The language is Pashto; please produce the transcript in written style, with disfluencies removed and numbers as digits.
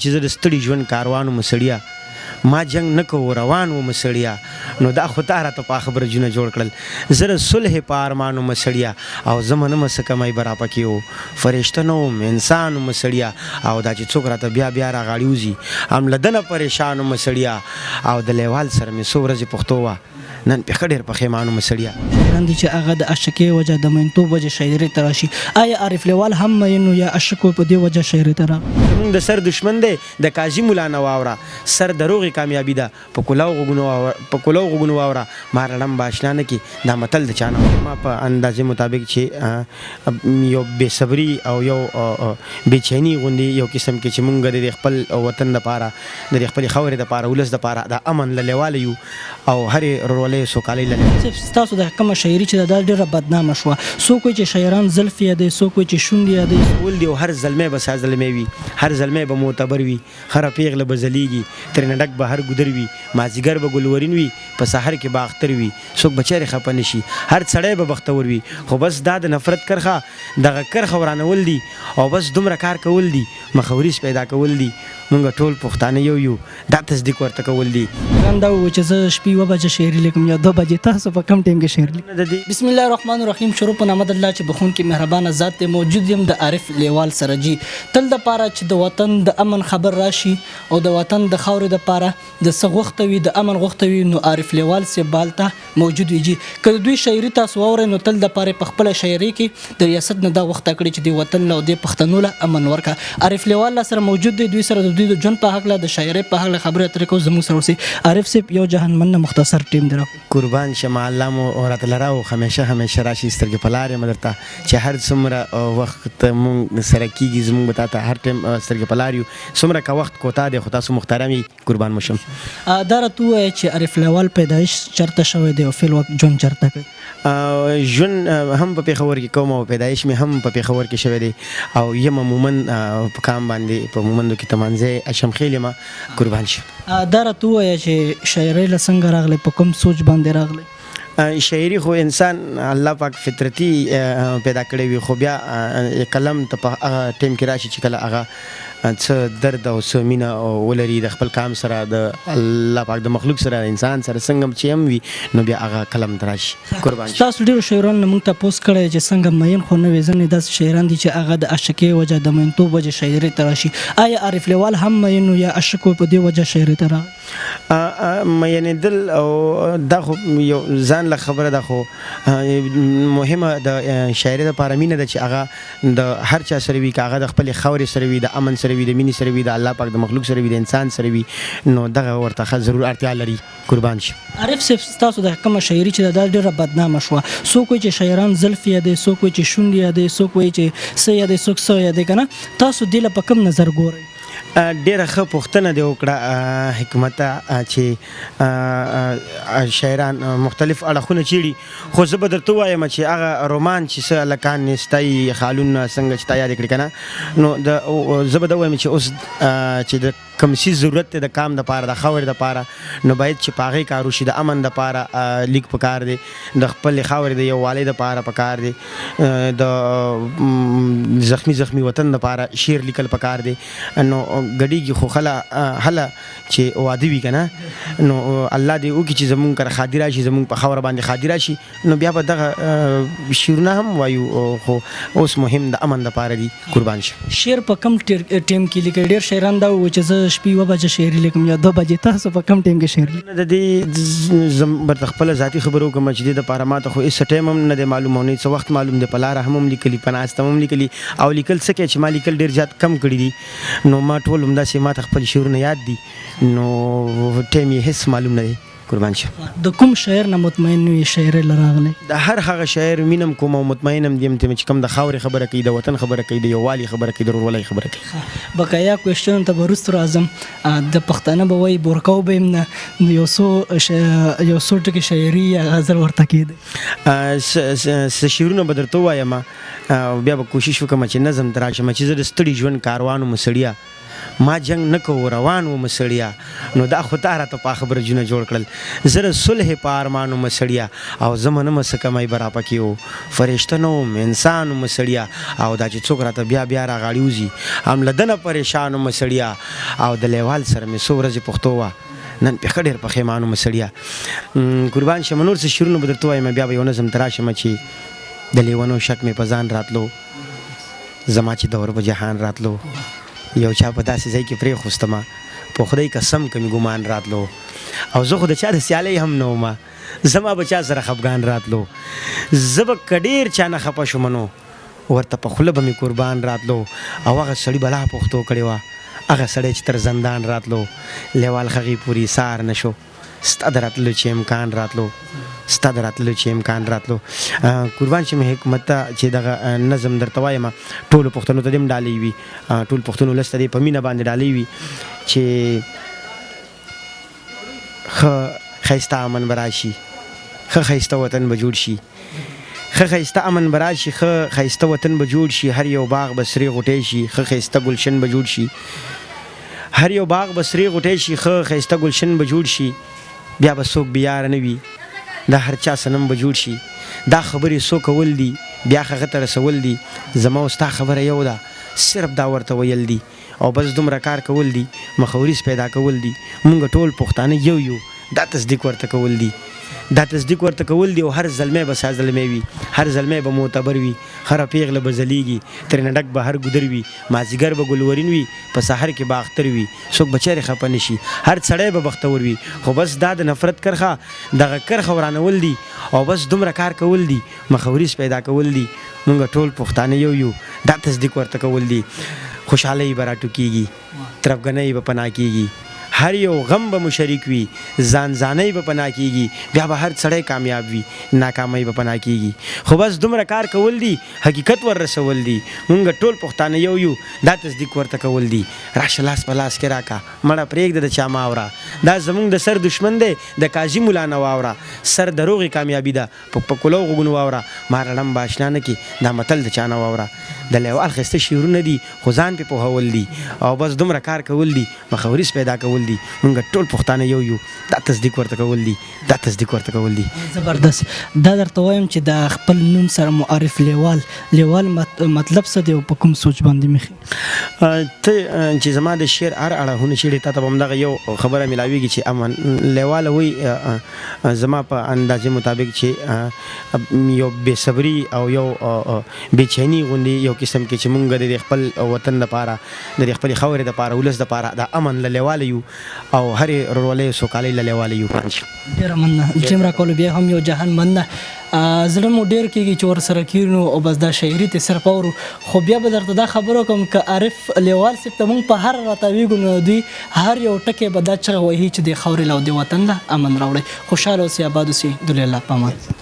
چې زه د ستړي ژوند کاروان وم سړیه ما جنګ نه کوو روان وم سړیه نو دا خو تا راته پاخه برجونه جوړ کړل زه د صلح په ارمان وم سړیه او زه منمه څه کمی به راپکې و فرشته نه وم انسان وم سړیه او دا چې څوک راته بیا بیا راغاړي وځي هم له دنه پریشان وم سړیه او د لیوال سره مې څو ورځې پښتو وه نن پې ښه ډېر پښیمان وم سړیه شاعران دي چې هغه د عشقۍ وجه د مینتوب وجه شاعرۍ ته راشي آیا عارف لیوال هم مین و یا عشق و په دې وجه شاعرۍ ته راغی زمونږ د سر دشمن دی د قاضي ملا نه واوره سر د روغې کامیابي ده په کولو غوږونو واوره ما رړم به اشنا نه کړي دا متل د چا نه ما په اندازې مطابق چې یو بېصبري او یو بېچیني غوندې یو قسم کې چې مونږ د خپل وطن دپاره د خپلې خاورې دپاره ولس دپاره د امن له لیواله یو او هرې رورولۍ سوکالۍ له ستاسو د کومه شاعري چې دا ډېره بدنامه شوه څوک وایي چې شاعران زلف یادوي څوک وایي چې شونډې یادوي ولدي او هر زلمی به سا زلمی وي هر زلمی به معتبر وي هره پیغله به ځلیږي ترېنه ډک به هر ګودر وي مازدیګر به ګلورین وي په سحر کې به اختر وي څوک به چیرې خفه نه شي هر سړی به بختور وي خو بس دا د نفرت کرښه دغه کرښه ورانول دي او بس دومره کار کول دي مخاوریز پیدا کول دي مونږ ټول پښتانه یو دا تصدیق ورته کول دي دا وایي چې زه شپې 2 بجې شاعري لیکم یا 2 بجې تاسو په کم ټایم کې شعر لیکم بسم الله الرحمن الرحیم شروع په نام د الله چې بخونکي مهربانه ذات دی موجود یم د عارف لیوال سره جي تل د پاره چې د وطن د امن خبر راشي او د وطن د خاورې د پاره د څه غوښته وي د امن غوښته وي نو عارف لیوال سه بالته موجود وي جي کله دوی شاعري تاسو واورئ نو تل د پاره په خپل شاعري کې د ریاست نه دا وخت کړی چې د وطن له د پښتنو له امن ورکا عارف لیوال سره موجود دی دوی سره د دوی د ژوند په حق له د شاعري په حق خبره اترې کو زموږ سره ورسي عارف سه یو جهان من مختصر ټیم درو قربان شمه الله مو راته لراو همیشه راشي سترګې په لارې مدرته چې هر څومره وخت مونږ سره کېږي زمونږ به تاته هر ټایم سترګې په لار یو څومره که وخت کوتا دی خو تاسو محترم یې قربان مو شم دا راته ووایه چې عارف لیوال پیدایش چېرته شوی دی او فی الوقت ژوند چېرته کوي ژوند هم په پېښور کې کوم او پیدایش مې هم په پېښور کې شوی دی او یم عموما په کام باندې په مومندو کې تمانځی اشمخیل یم قربان شم دا راته ووایه چې شاعرۍ له څنګه راغلی په کوم سوچ باندې راغلی شاعري خو انسان الله پاک فطرتي پیدا کړی وي خو بیا قلم ته په هغه ټایم کې راشي چې کله هغه څه درد او څه مینه ولري د خپل کام سره د الله پاک د مخلوق سره انسان سره څنګه چې هم وي نو بیا هغه قلم ته راشي قربان شي تاسو ډېرو شاعرانو نه موږ تپوس کړی چې څنګه مین خو نه وي ځینې داسې شاعران دي چې هغه د عشقۍ وجه د مینتوب وجه شاعرۍ ته راشي آیا عارف لیوال هم مین و یا عشق و په دې وجه شاعرۍ ته راغی مینېدل او دا خو یو ځان له خبره ده خو مهمه د شاعرۍ دپاره مینه ده چې هغه د هر چا سره وي که هغه د خپلې خاورې سره وي د امن سره وي د مینې سره وي د الله پاک د مخلوق سره وي د انسان سره وي نو دغه ورته ضرور اړتیا لري قربان شي عارف صاحب ستاسو د کومه شاعري چې دا ډېره بدنامه شوه څوک وایي چې شاعران زلف یادوي څوک وایي چې شونډې یادوي څوک وایي چې څه یادوي څوک څه یادوي که نه تاسو دې له په کوم نظر ګورئ ډېره ښه پوښتنه دې وکړه حکمته چې شاعران مختلف اړخونه چیړي خو زه به درته ووایم چې هغه رومان چې څه هلکان ستایي خالونه څنګه چې تا یاد کړي که نه نو زه به دا ووایم چې اوس چې د کوم څیز ضرورت دی د کام دپاره د خاورې دپاره نو باید چې په هغې کار وشي د امن دپاره لیک پکار دی د خپلې خاورې د یووالۍ دپاره پکار دی د زخمی وطن دپاره شعر لیکل پکار دی نو ګډېږي خو هله چې واده وي که نه نو الله دې وکړي چې زمونږ کره ښادي راشي زمونږ په خاوره باندې ښادي راشي نو بیا به دغه شعرونه هم وایو خو اوس مهم د امن دپاره دي قربان شم شعر په کم ټایم کې لیکئ ډېر شاعران دا وایي چې زه شپې 2 بجې شاعري لیکم یا 2 بجې تاسو په کم ټایم کې شعر لیکم د دې به خپله ذاتي خبرو وکړم چې دې دپاره ما ته خو هېڅ ټایم هم نه دی معلوم او نه څه وخت معلوم دی په لاره هم لیکلي په ناسته هم لیکلي او لیکل څه کوي چې ما لیکل ډېر زیات کم کړي دي نو ما ټول همداسې ما ته خپل شعرونه یاد دي نو ټایم یې هېڅ معلوم نه دی قربان شم د کوم شاعر نه مطمئن وي شاعرۍ له راغلی د هر هغه شاعر مینم کوم او مطمئن هم یم چې کوم د خاورې خبره کوي د وطن خبره کوي د یووالي خبره کوي د ورورولۍ خبره کوي بقایا کوېشن ته به وروسته راځم د پښتانه به وایي بورکاو به یم نه یو څو ټکي شاعري یا غزل ورته کېدی څه شعرونه به درته ووایم بیا به کوشش وکړم چې نظم ته راشم چې زه د ستړي ژوند کاروان وم سړیه ما جنگ نه کوو روان وم سړیا نو دا خو تا راته په خبره جونه جوړ کړل زه د صلح په ارمان وم سړیا او زه منم څه کمی به راپکې و فرشته نه وم انسان وم سړیا او دا چې څوک راته بیا بیا راغاړي وځي هم له ده نه پریشان وم سړیا او د لیوال سره مې څو ورځې پښتو وه نن پې ښه ډېر پښیمان وم سړیا قربان شم نور څه شعرونه به درته وایم بیا به یو نظم ته راشم چې د لیونو شک مې په ځان راتلو زما چې دور په جهان راتلو یو چا په داسې ځای کې پرېښوستمه په خدای قسم که مې ګمان راتلو او زه خو د چا د سیالۍ هم نه ومه زما به چا سره خفګان راتلو زه به که ډېر چا نه خفه شومه نو ورته په خوله به مې قربان راتلو او هغه سړي بلا پښتو کړې وه هغه سړی چې تر زندان راتلو لیوال هغې پورې سار نه شو ستا د راتلو چې امکان راتلو ستا د راتلو چې امکان راتلو قربان شم حکمت ته چې دغه نظم درته وایم ټولو پښتنو ته دې هم ډالۍ وي ټول پښتنو ولس ته دې په مینه باندې ډالۍ وي چې ښه ښایسته امن به راشي ښه ښایسته وطن به جوړ شي ښه ښایسته امن به راشي ښه ښایسته وطن به جوړ شي هر یو باغ به سرې غوټی شي ښه ښایسته ګلشن به جوړ شي هر یو باغ به سرې غوټی شي ښه ښایسته ګلشن به جوړ شي بیا به څوک بیاره نه وي دا هر چا صنم به جوړ شي دا خبرې څو کول دي بیا هغه ته رسول دي زما او ستا خبره یو ده صرف دا ورته ویل دي او بس دومره کار کول دي مخوریز پیدا کول دي مونږ ټول پښتانه یو دا تصدیق ورته کول دي دا تصدیق ورته کول دی او هر زلمی به سا زلمی وي هر زلمی به معتبر وي هره پیغله به ځلیږي ترېنه ډک به هر ګودر وي مازدیګر به ګلورین وي په سحر کې به اختر وي څوک به چیرې خفه نه شي هر سړی به بختور وي خو بس دا د نفرت کرښه دغه کرښه ورانول دي او بس دومره کار کول دي مخوریز پیدا کول دي مونږ ټول پښتانه یو دا تصدیق ورته کول دي خوشحالۍ به راټوکېږي ترفګنۍ به پناه کېږي هر یو غم به مشرک وي ځانځانۍ به پناه کېږي بیا به هر سړی کامیاب وي ناکامۍ به پناه کېږي خو بس دومره کار کول دي حقیقت ور رسول دي مونږ ټول پښتانه یو دا تصدیق ورته کول دي راشه لاس په لاس کې راکه مړه پرېږده د چا ماوره دا زمونږ د سر دشمن دی د قاضي ملا نه واوره سر د روغې کامیابي ده په کولو غوږونو واوره ما رړم به اشنا نه کړي دا متل د چا نه واوره د لیوال ښایسته شعرونه دي خو ځان پې پوهول دي او بس دومره کار کول دي مخوریز پیدا کول دي مونږ ټول پښتانه یو دا تصدیق ورته کول دي دا تصدیق ورته کول دي زبردست دا درته وایم چې د خپل نوم سره معرف لیوال مطلب څه دی او په کوم سوچ باندې مخې ته چې زما د شعر هر اړخونه چې تا ته به همدغه یو خبره میلاویږي چې امن لیواله وایي زما په اندازې مطابق چې یو بېصبري او یو بېچیني غوندې یو قسم کې چې مونږ د خپل وطن دپاره د خپلې خاورې دپاره ولس دپاره د امن له لیواله یو او هرې ورورولۍ سوکالۍ له لیواله یو ډېره مننه ټیم راکولو بیا هم یو جهان مننه زړه مو ډېر کېږي چې ورسره کېنو او بس دا شاعري ته صرف اورو خو بیا به درته دا خبره کوم که عارف لیوال صاحب ته مونږ په هر راتاویږو نو دوی هر یو ټکی به دا چغه وهي چې د خاورې له او د وطن له امن راوړئ خوشحاله اوسئ آباد اوسئ دلله الله په امان